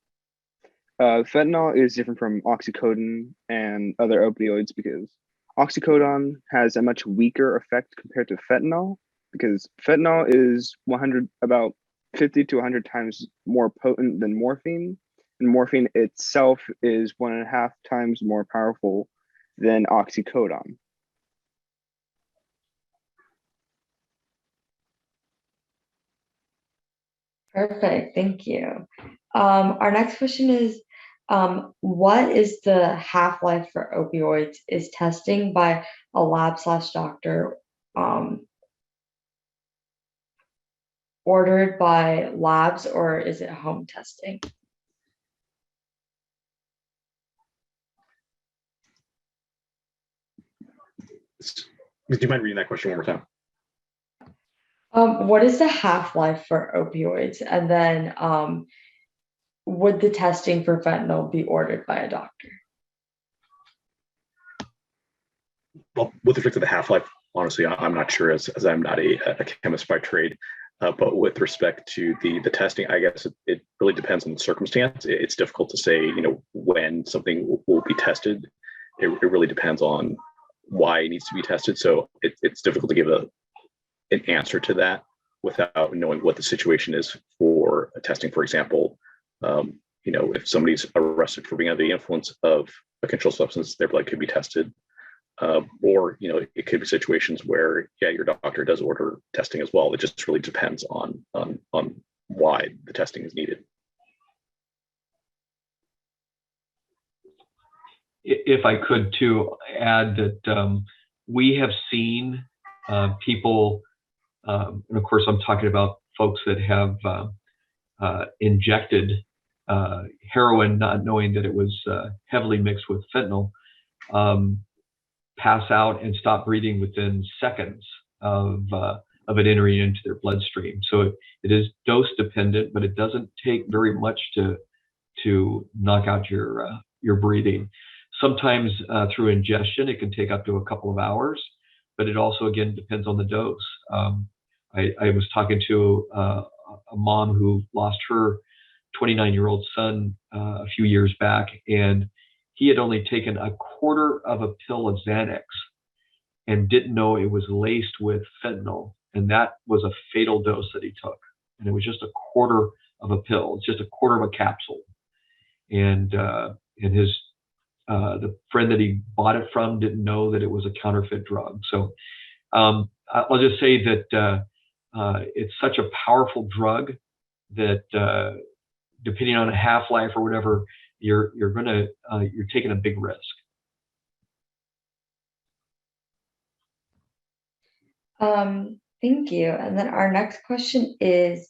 fentanyl is different from oxycodone and other opioids because oxycodone has a much weaker effect compared to fentanyl, because fentanyl is about 50 to 100 times more potent than morphine, and morphine itself is 1.5 times more powerful than oxycodone. Perfect, thank you. Our next question is, what is the half-life for opioids? Is testing by a lab/doctor ordered by labs, or is it home testing? Do you mind reading that question one more time? What is the half-life for opioids? And then would the testing for fentanyl be ordered by a doctor? Well, with respect to the half-life, honestly, I'm not sure, as I'm not a chemist by trade. But with respect to the testing, I guess it really depends on the circumstance. It's difficult to say, when something will be tested. It really depends on why it needs to be tested. So it's difficult to give an answer to that without knowing what the situation is for testing. For example, if somebody's arrested for being under the influence of a controlled substance, their blood could be tested. Or it could be situations where your doctor does order testing as well. It just really depends on why the testing is needed. If I could too add that we have seen people, and of course I'm talking about folks that have injected heroin not knowing that it was heavily mixed with fentanyl, pass out and stop breathing within seconds of of it entering into their bloodstream. So it is dose dependent, but it doesn't take very much to knock out your breathing. Sometimes through ingestion, it can take up to a couple of hours, but it also, again, depends on the dose. I was talking to a mom who lost her 29-year-old son a few years back, and he had only taken a quarter of a pill of Xanax and didn't know it was laced with fentanyl. And that was a fatal dose that he took. And it was just a quarter of a pill. It's just a quarter of a capsule. And his the friend that he bought it from didn't know that it was a counterfeit drug. So I'll just say that it's such a powerful drug that depending on a half-life or whatever, you're taking a big risk. Thank you. And then our next question is,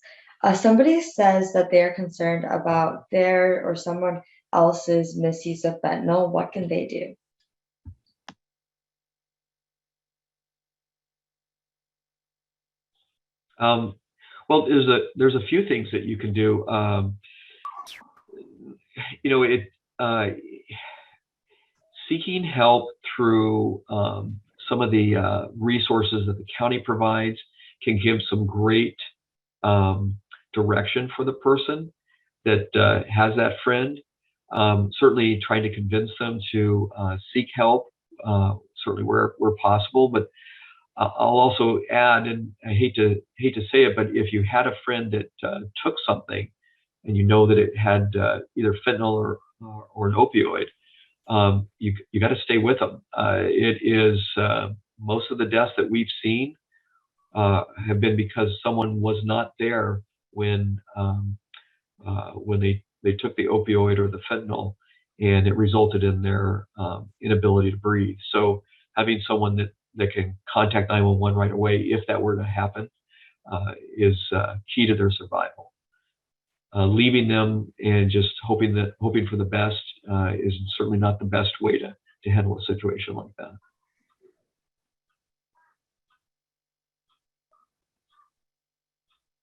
somebody says that they're concerned about their or someone else's misuse of fentanyl. What can they do? Well, there's a few things that you can do. Seeking help through some of the resources that the county provides can give some great direction for the person that has that friend. Certainly trying to convince them to seek help, certainly where possible. But I'll also add, and I hate to say it, but if you had a friend that took something and you know that it had either fentanyl or an opioid, you got to stay with them. It is most of the deaths that we've seen have been because someone was not there when they took the opioid or the fentanyl, and it resulted in their inability to breathe. So having someone that can contact 911 right away if that were to happen is key to their survival. Leaving them and just hoping for the best is certainly not the best way to handle a situation like that.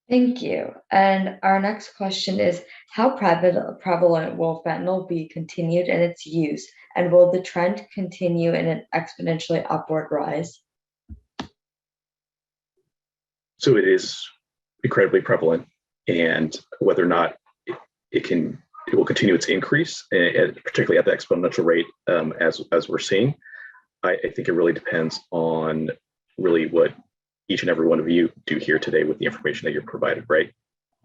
Thank you. And our next question is, how prevalent will fentanyl be continued in its use? And will the trend continue in an exponentially upward rise? So it is incredibly prevalent, and whether or not it will continue its increase, particularly at the exponential rate as we're seeing, I think it really depends on really what each and every one of you do here today with the information that you're provided, right?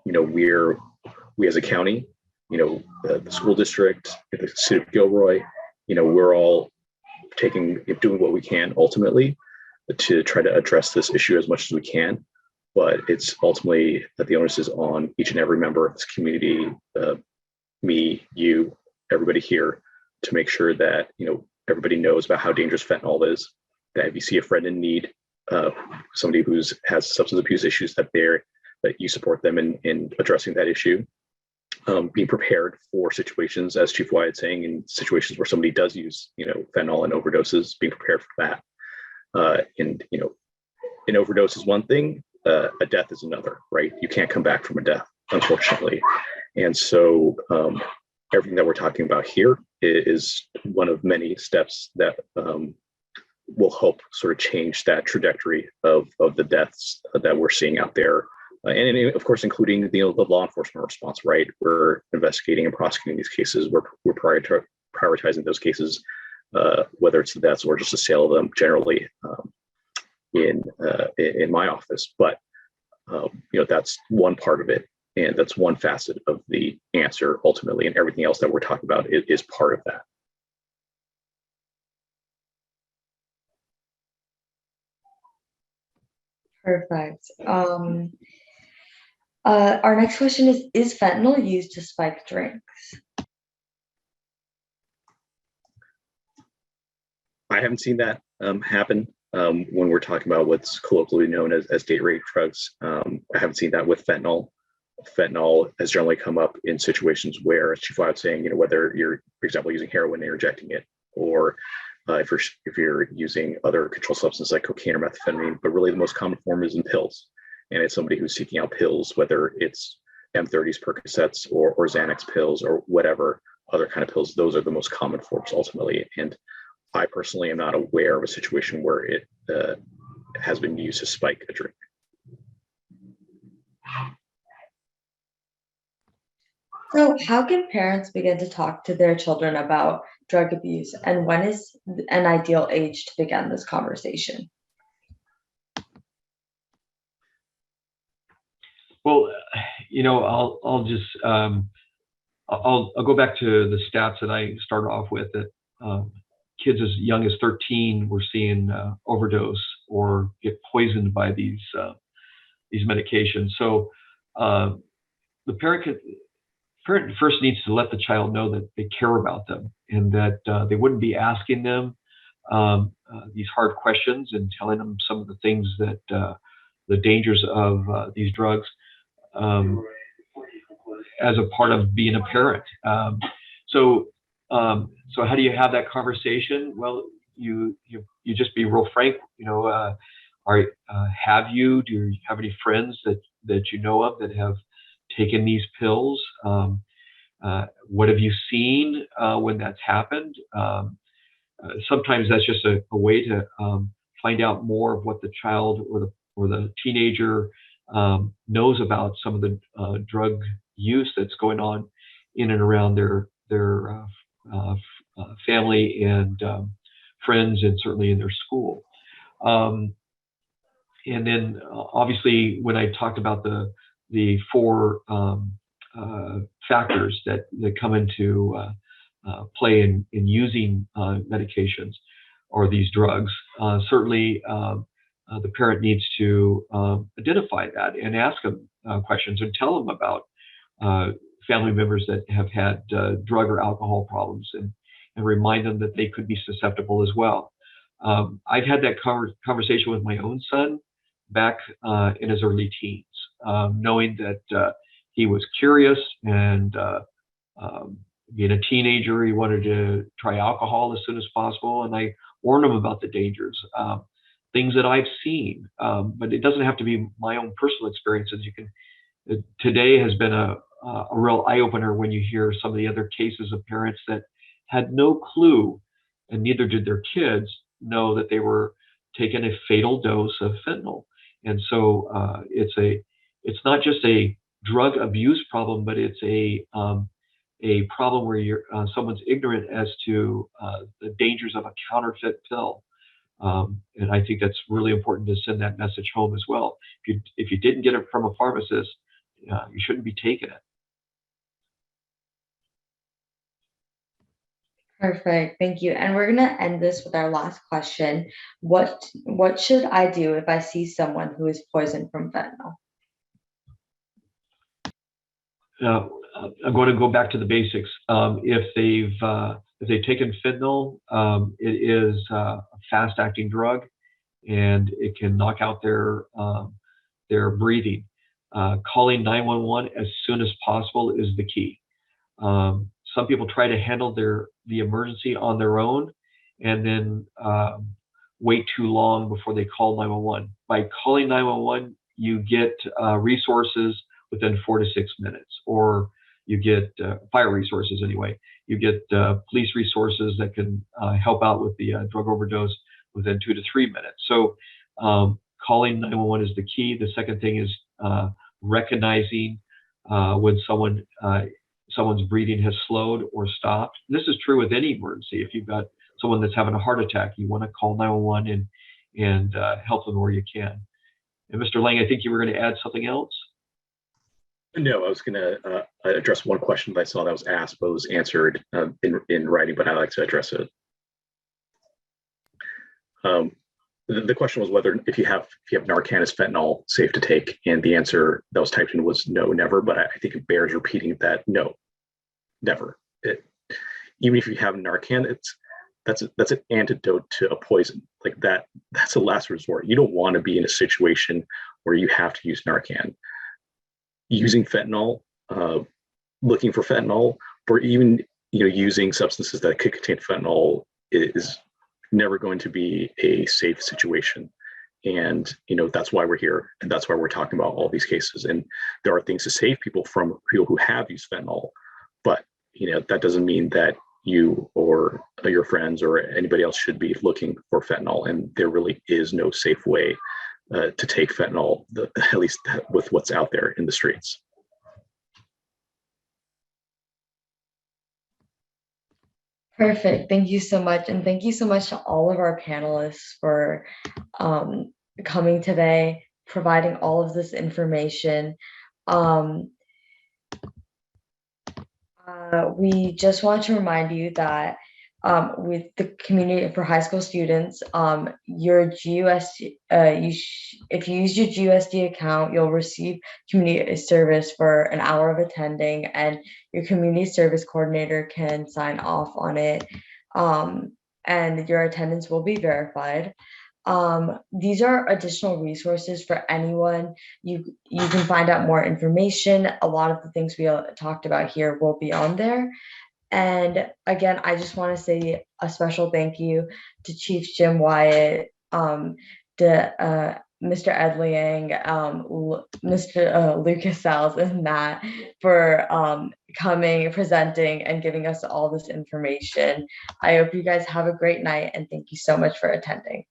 We as a county, the school district, the city of Gilroy, we're all doing what we can ultimately to try to address this issue as much as we can. But it's ultimately that the onus is on each and every member of this community, me, you, everybody here, to make sure that everybody knows about how dangerous fentanyl is. That if you see a friend in need, somebody who has substance abuse issues, that you support them in addressing that issue. Being prepared for situations, as Chief Wyatt saying, in situations where somebody does use fentanyl and overdoses, being prepared for that. An overdose is one thing, a death is another, right? You can't come back from a death, unfortunately. And so everything that we're talking about here is one of many steps that will help sort of change that trajectory of the deaths that we're seeing out there. And of course, including the law enforcement response, right? We're investigating and prosecuting these cases. We're prioritizing those cases, whether it's the deaths or just the sale of them generally in my office. But that's one part of it, and that's one facet of the answer ultimately, and everything else that we're talking about is part of that. Perfect. Our next question is fentanyl used to spike drinks? I haven't seen that happen when we're talking about what's colloquially known as date rape drugs. I haven't seen that with fentanyl. Fentanyl has generally come up in situations where, as Chief Wyatt was saying, whether you're, for example, using heroin and you're injecting it, or if you're using other controlled substances like cocaine or methamphetamine, but really the most common form is in pills. And it's somebody who's seeking out pills, whether it's M30s, Percocets, or Xanax pills, or whatever other kind of pills. Those are the most common forms ultimately. And I personally am not aware of a situation where it has been used to spike a drink. So how can parents begin to talk to their children about drug abuse, and when is an ideal age to begin this conversation? Well, I'll just I'll go back to the stats that I started off with, that kids as young as 13 were seeing overdose or get poisoned by these medications. So the parent first needs to let the child know that they care about them, and that they wouldn't be asking them these hard questions and telling them some of the things that the dangers of these drugs as a part of being a parent. So how do you have that conversation? Well, you just be real frank. Do you have any friends that you know of that have taken these pills? What have you seen when that's happened? Sometimes that's just a way to find out more of what the child or the teenager knows about some of the drug use that's going on in and around their family and friends, and certainly in their school. And then obviously, when I talked about the four factors that come into play in using medications or these drugs, certainly the parent needs to identify that and ask them questions and tell them about family members that have had drug or alcohol problems, and remind them that they could be susceptible as well. I've had that conversation with my own son back in his early teens, knowing that he was curious, and being a teenager, he wanted to try alcohol as soon as possible, and I warned him about the dangers, things that I've seen, but it doesn't have to be my own personal experiences. Today has been a real eye-opener when you hear some of the other cases of parents that had no clue, and neither did their kids know, that they were taking a fatal dose of fentanyl. And so it's not just a drug abuse problem, but it's a problem where someone's ignorant as to the dangers of a counterfeit pill. And I think that's really important to send that message home as well. If you didn't get it from a pharmacist, you shouldn't be taking it. Perfect, thank you. And we're gonna end this with our last question. What should I do if I see someone who is poisoned from fentanyl? I'm going to go back to the basics. If they've taken fentanyl, it is a fast-acting drug, and it can knock out their breathing. Calling 911 as soon as possible is the key. Some people try to handle the emergency on their own, and then wait too long before they call 911. By calling 911, you get resources within 4 to 6 minutes, or you get fire resources anyway. You get police resources that can help out with the drug overdose within 2 to 3 minutes. So calling 911 is the key. The second thing is recognizing when someone's breathing has slowed or stopped. This is true with any emergency. If you've got someone that's having a heart attack, you want to call 911 and help them where you can. And Mr. Liang, I think you were going to add something else? No, I was going to address one question that I saw that was asked, but was answered in writing, but I'd like to address it. The question was whether if you have Narcan, is fentanyl safe to take? And the answer that was typed in was no, never. But I think it bears repeating that no, never. Even if you have Narcan, that's an antidote to a poison. Like that's a last resort. You don't want to be in a situation where you have to use Narcan. Using fentanyl, looking for fentanyl, or even using substances that could contain fentanyl is never going to be a safe situation. And, that's why we're here. And that's why we're talking about all these cases. And there are things to save people from people who have used fentanyl. But, that doesn't mean that you or your friends or anybody else should be looking for fentanyl. And there really is no safe way to take fentanyl, at least with what's out there in the streets. Perfect. Thank you so much. And thank you so much to all of our panelists for coming today, providing all of this information. We just want to remind you that with the community for high school students, your GUSD, if you use your GUSD account, you'll receive community service for an hour of attending, and your community service coordinator can sign off on it, and your attendance will be verified. These are additional resources for anyone. You can find out more information. A lot of the things we talked about here will be on there. And again, I just want to say a special thank you to Chief Jim Wyatt, to Mr. Ed Liang, Mr. Lucas Salz, and Matt for coming, presenting, and giving us all this information. I hope you guys have a great night, and thank you so much for attending.